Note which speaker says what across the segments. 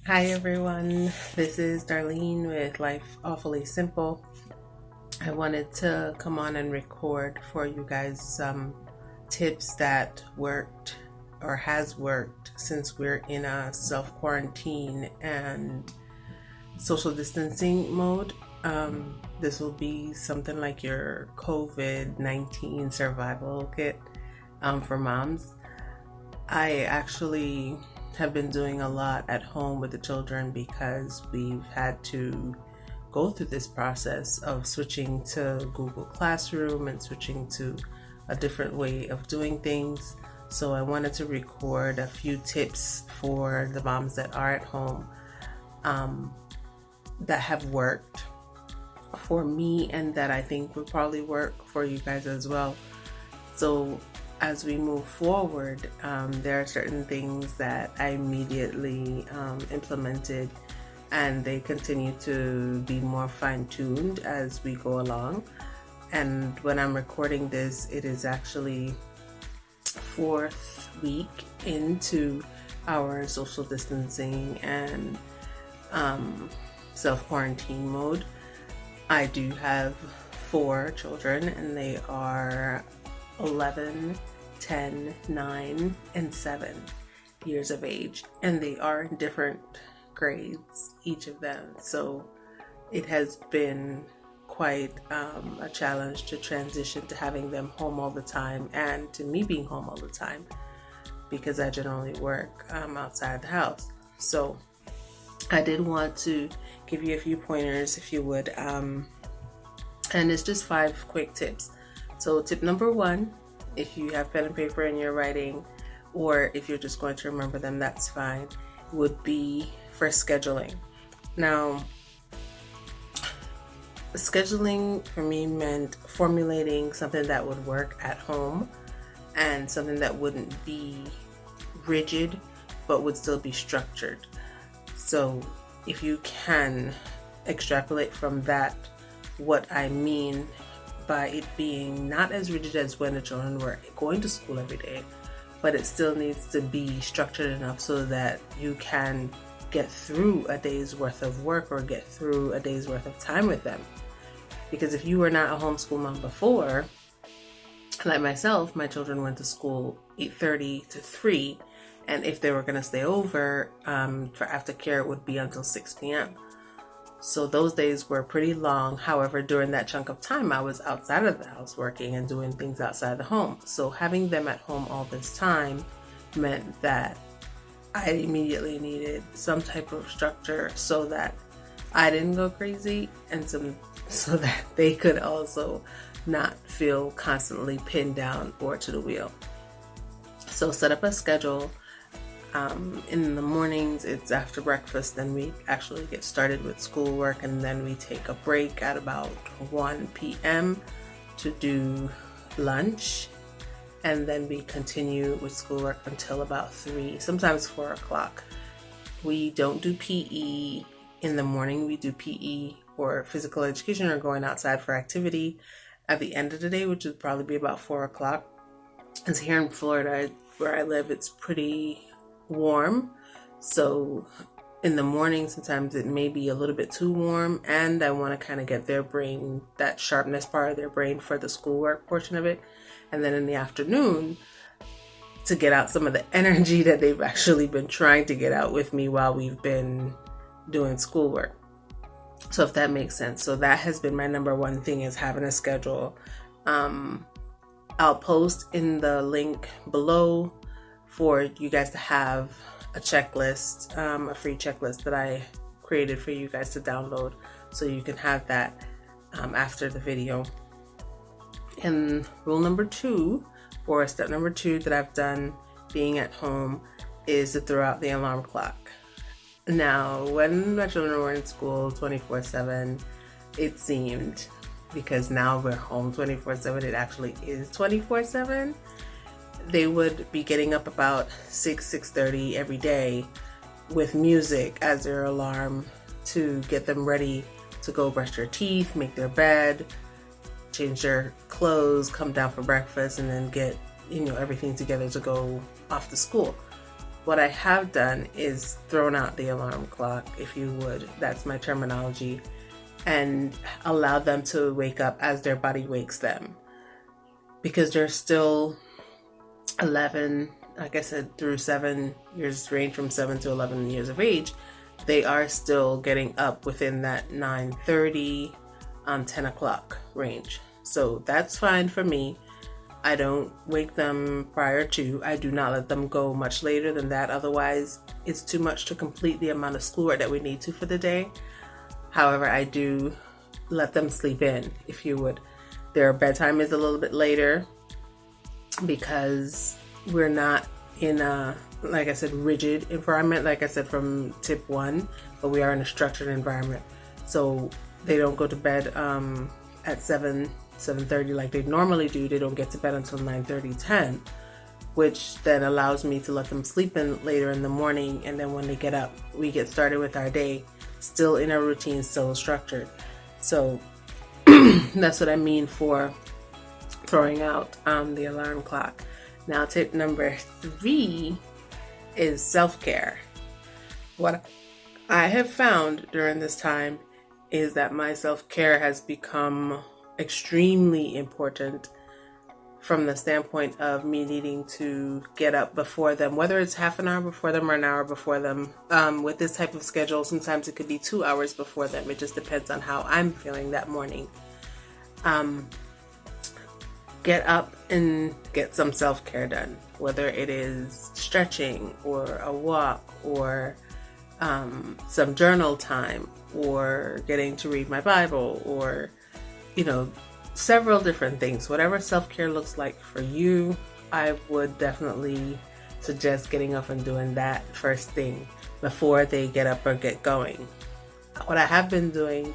Speaker 1: Hi everyone, this is Darlene with Life Awfully Simple. I wanted to come on and record for you guys some tips that worked or has worked since we're in a self-quarantine and social distancing mode. This will be something like your COVID-19 survival kit for moms. I actually have been doing a lot at home with the children because we've had to go through this process of switching to Google Classroom and switching to a different way of doing things. So I wanted to record a few tips for the moms that are at home that have worked for me and that I think would probably work for you guys as well. So as we move forward, there are certain things that I immediately implemented, and they continue to be more fine-tuned as we go along. And when I'm recording this, it is actually 4th week into our social distancing and self-quarantine mode. I do have 4 children, and they are 11, 10, 9, and 7 years of age, and they are in different grades, each of them. So it has been quite a challenge to transition to having them home all the time and to me being home all the time because I generally work outside the house. So I did want to give you a few pointers, if you would, and it's just 5 quick tips. So tip number 1, if you have pen and paper and you're writing, or if you're just going to remember them, that's fine, would be for scheduling. Now, scheduling for me meant formulating something that would work at home and something that wouldn't be rigid but would still be structured. So if you can extrapolate from that what I mean by it being not as rigid as when the children were going to school every day, but it still needs to be structured enough so that you can get through a day's worth of work or get through a day's worth of time with them. Because if you were not a homeschool mom before, like myself, my children went to school 8:30 to 3, and if they were going to stay over for aftercare, it would be until 6 p.m. So those days were pretty long. However, during that chunk of time, I was outside of the house working and doing things outside the home. So having them at home all this time meant that I immediately needed some type of structure so that I didn't go crazy and so that they could also not feel constantly pinned down or to the wheel. So set up a schedule. In the mornings, it's after breakfast, then we actually get started with schoolwork, and then we take a break at about 1 p.m. to do lunch, and then we continue with schoolwork until about 3, sometimes 4 o'clock. We don't do PE in the morning. We do PE or physical education or going outside for activity at the end of the day, which would probably be about 4 o'clock. And here in Florida, where I live, it's pretty warm, so in the morning sometimes it may be a little bit too warm, and I want to kind of get their brain, that sharpness part of their brain for the schoolwork portion of it, and then in the afternoon to get out some of the energy that they've actually been trying to get out with me while we've been doing schoolwork. So if that makes sense. So that has been my number 1 thing, is having a schedule. I'll post in the link below for you guys to have a checklist, a free checklist that I created for you guys to download, so you can have that after the video. And rule number 2, or step number 2 that I've done being at home, is to throw out the alarm clock. Now, when my children were in school 24/7, it seemed, because now we're home 24/7, it actually is 24/7. They would be getting up about 6:30 every day with music as their alarm to get them ready to go brush their teeth, make their bed, change their clothes, come down for breakfast, and then get everything together to go off to school. What I have done is thrown out the alarm clock, if you would. That's my terminology. And allow them to wake up as their body wakes them. Because they're still 11, like I said, through 7 years, range from 7 to 11 years of age. They are still getting up within that 9:30, 10 o'clock range. So that's fine for me. I don't wake them prior to. I do not let them go much later than that. Otherwise, it's too much to complete the amount of schoolwork that we need to for the day. However, I do let them sleep in, if you would. Their bedtime is a little bit later because we're not in a, like I said, rigid environment, like I said from tip 1, but we are in a structured environment. So they don't go to bed at 7:30 like they normally do. They don't get to bed until 9:30, 10, which then allows me to let them sleep in later in the morning. And then when they get up, we get started with our day, still in a routine, still structured. So that's what I mean for throwing out the alarm clock. Now, tip number 3 is self-care. What I have found during this time is that my self-care has become extremely important from the standpoint of me needing to get up before them, whether it's half an hour before them or an hour before them. With this type of schedule, sometimes it could be 2 hours before them. It just depends on how I'm feeling that morning. Get up and get some self-care done, whether it is stretching or a walk or some journal time or getting to read my Bible or, several different things. Whatever self-care looks like for you, I would definitely suggest getting up and doing that first thing before they get up or get going. What I have been doing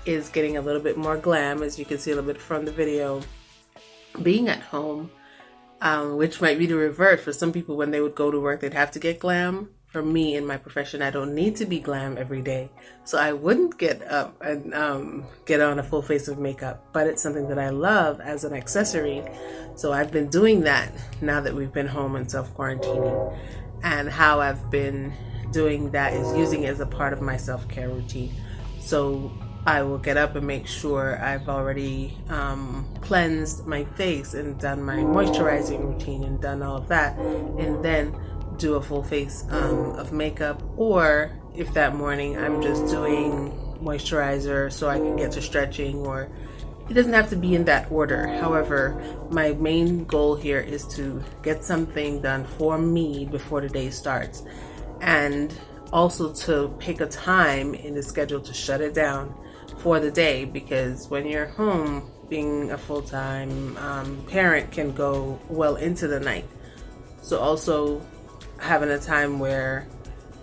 Speaker 1: is getting a little bit more glam, as you can see a little bit from the video, being at home, which might be the reverse. For some people, when they would go to work, they'd have to get glam. For me, in my profession, I don't need to be glam every day. So I wouldn't get up and get on a full face of makeup, but it's something that I love as an accessory. So I've been doing that now that we've been home and self-quarantining. And how I've been doing that is using it as a part of my self-care routine. So I will get up and make sure I've already cleansed my face and done my moisturizing routine and done all of that, and then do a full face of makeup. Or if that morning I'm just doing moisturizer so I can get to stretching, or it doesn't have to be in that order. However, my main goal here is to get something done for me before the day starts, and also to pick a time in the schedule to shut it down for the day, because when you're home, being a full-time parent can go well into the night. So also having a time where,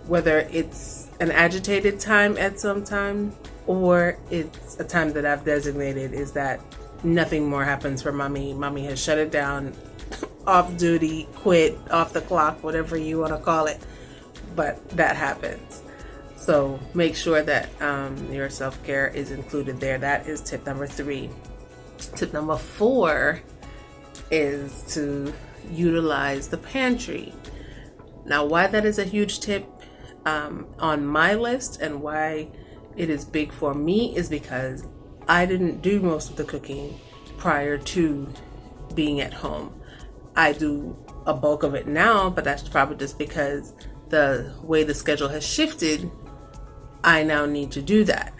Speaker 1: whether it's an agitated time at some time or it's a time that I've designated, is that nothing more happens for mommy. Mommy has shut it down, off duty, quit, off the clock, whatever you want to call it. But that happens. So make sure that your self-care is included there. That is tip number 3. Tip number 4 is to utilize the pantry. Now, why that is a huge tip on my list and why it is big for me is because I didn't do most of the cooking prior to being at home. I do a bulk of it now, but that's probably just because the way the schedule has shifted, I now need to do that.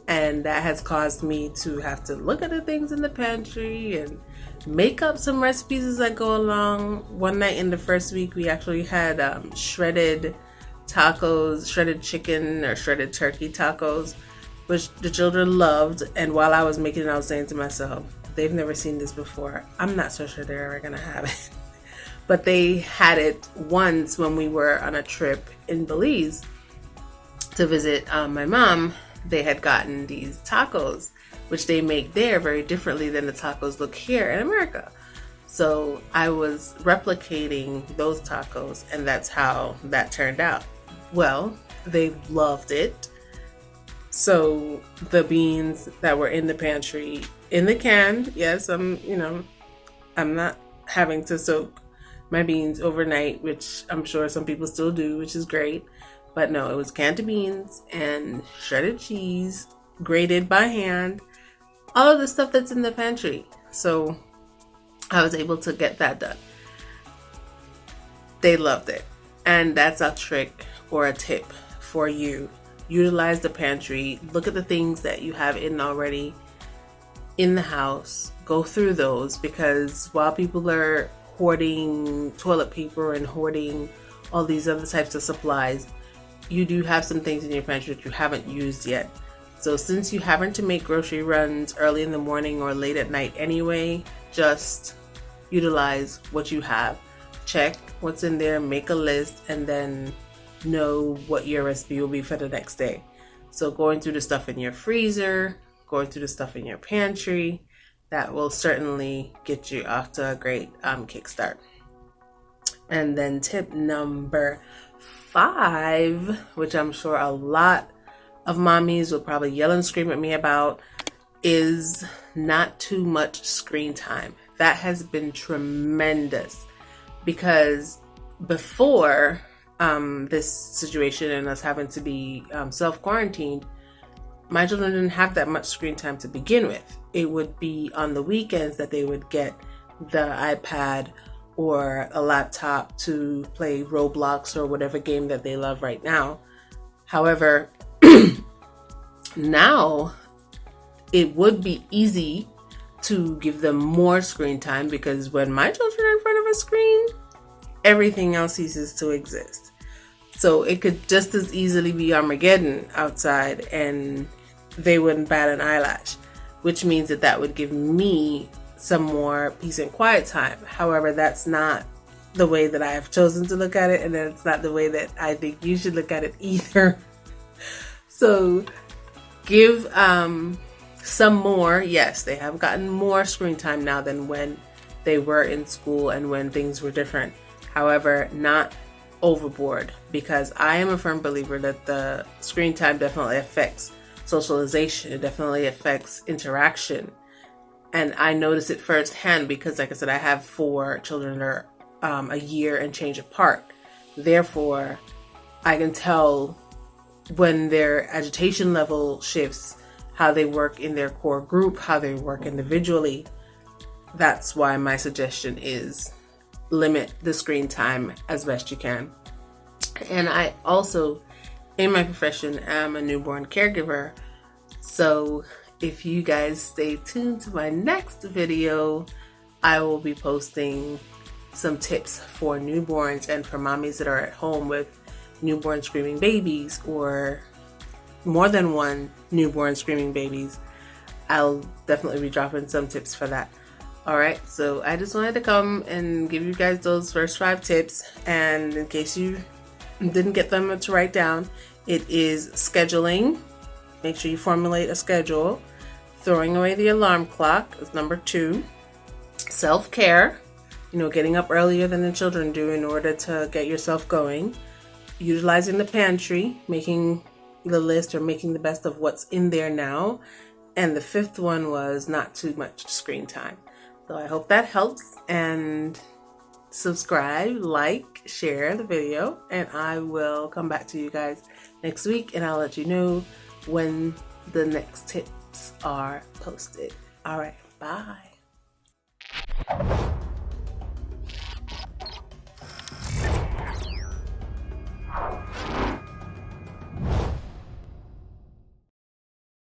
Speaker 1: And that has caused me to have to look at the things in the pantry and make up some recipes as I go along. One night in the first week, we actually had shredded tacos, shredded chicken or shredded turkey tacos, which the children loved. And while I was making it, I was saying to myself, they've never seen this before. I'm not so sure they're ever gonna have it. But they had it once when we were on a trip in Belize to visit my mom. They had gotten these tacos, which they make there very differently than the tacos look here in America. So I was replicating those tacos, and that's how that turned out. Well, they loved it. So the beans that were in the pantry, in the can, yes, I'm not having to soak my beans overnight, which I'm sure some people still do, which is great. But no, it was canned beans and shredded cheese, grated by hand, all of the stuff that's in the pantry. So I was able to get that done. They loved it. And that's a trick or a tip for you. Utilize the pantry. Look at the things that you have in already in the house. Go through those, because while people are hoarding toilet paper and hoarding all these other types of supplies, you do have some things in your pantry that you haven't used yet. So since you happen to make grocery runs early in the morning or late at night anyway, just utilize what you have. Check what's in there, make a list, and then know what your recipe will be for the next day. So going through the stuff in your freezer, going through the stuff in your pantry, that will certainly get you off to a great kickstart. And then tip number 5, which I'm sure a lot of mommies will probably yell and scream at me about, is not too much screen time. That has been tremendous, because before this situation and us having to be self-quarantined, my children didn't have that much screen time to begin with. It would be on the weekends that they would get the iPad or a laptop to play Roblox or whatever game that they love right now. However, now it would be easy to give them more screen time, because when my children are in front of a screen, everything else ceases to exist. So it could just as easily be Armageddon outside and they wouldn't bat an eyelash, which means that would give me some more peace and quiet time. However, that's not the way that I have chosen to look at it, and it's not the way that I think you should look at it either. So give some more. Yes, they have gotten more screen time now than when they were in school and when things were different. However, not overboard, because I am a firm believer that the screen time definitely affects socialization. It definitely affects interaction. And I notice it firsthand because, like I said, I have 4 children that are a year and change apart. Therefore, I can tell when their agitation level shifts, how they work in their core group, how they work individually. That's why my suggestion is limit the screen time as best you can. And I also, in my profession, am a newborn caregiver. So if you guys stay tuned to my next video, I will be posting some tips for newborns and for mommies that are at home with newborn screaming babies or more than one newborn screaming babies. I'll definitely be dropping some tips for that. Alright, so I just wanted to come and give you guys those first 5 tips, and in case you didn't get them to write down, it is scheduling. Make sure you formulate a schedule. Throwing away the alarm clock is number 2. Self-care, getting up earlier than the children do in order to get yourself going. Utilizing the pantry, making the list or making the best of what's in there now. And the 5th one was not too much screen time. So I hope that helps, and subscribe, like, share the video, and I will come back to you guys next week and I'll let you know when the next tips are posted. All right, bye.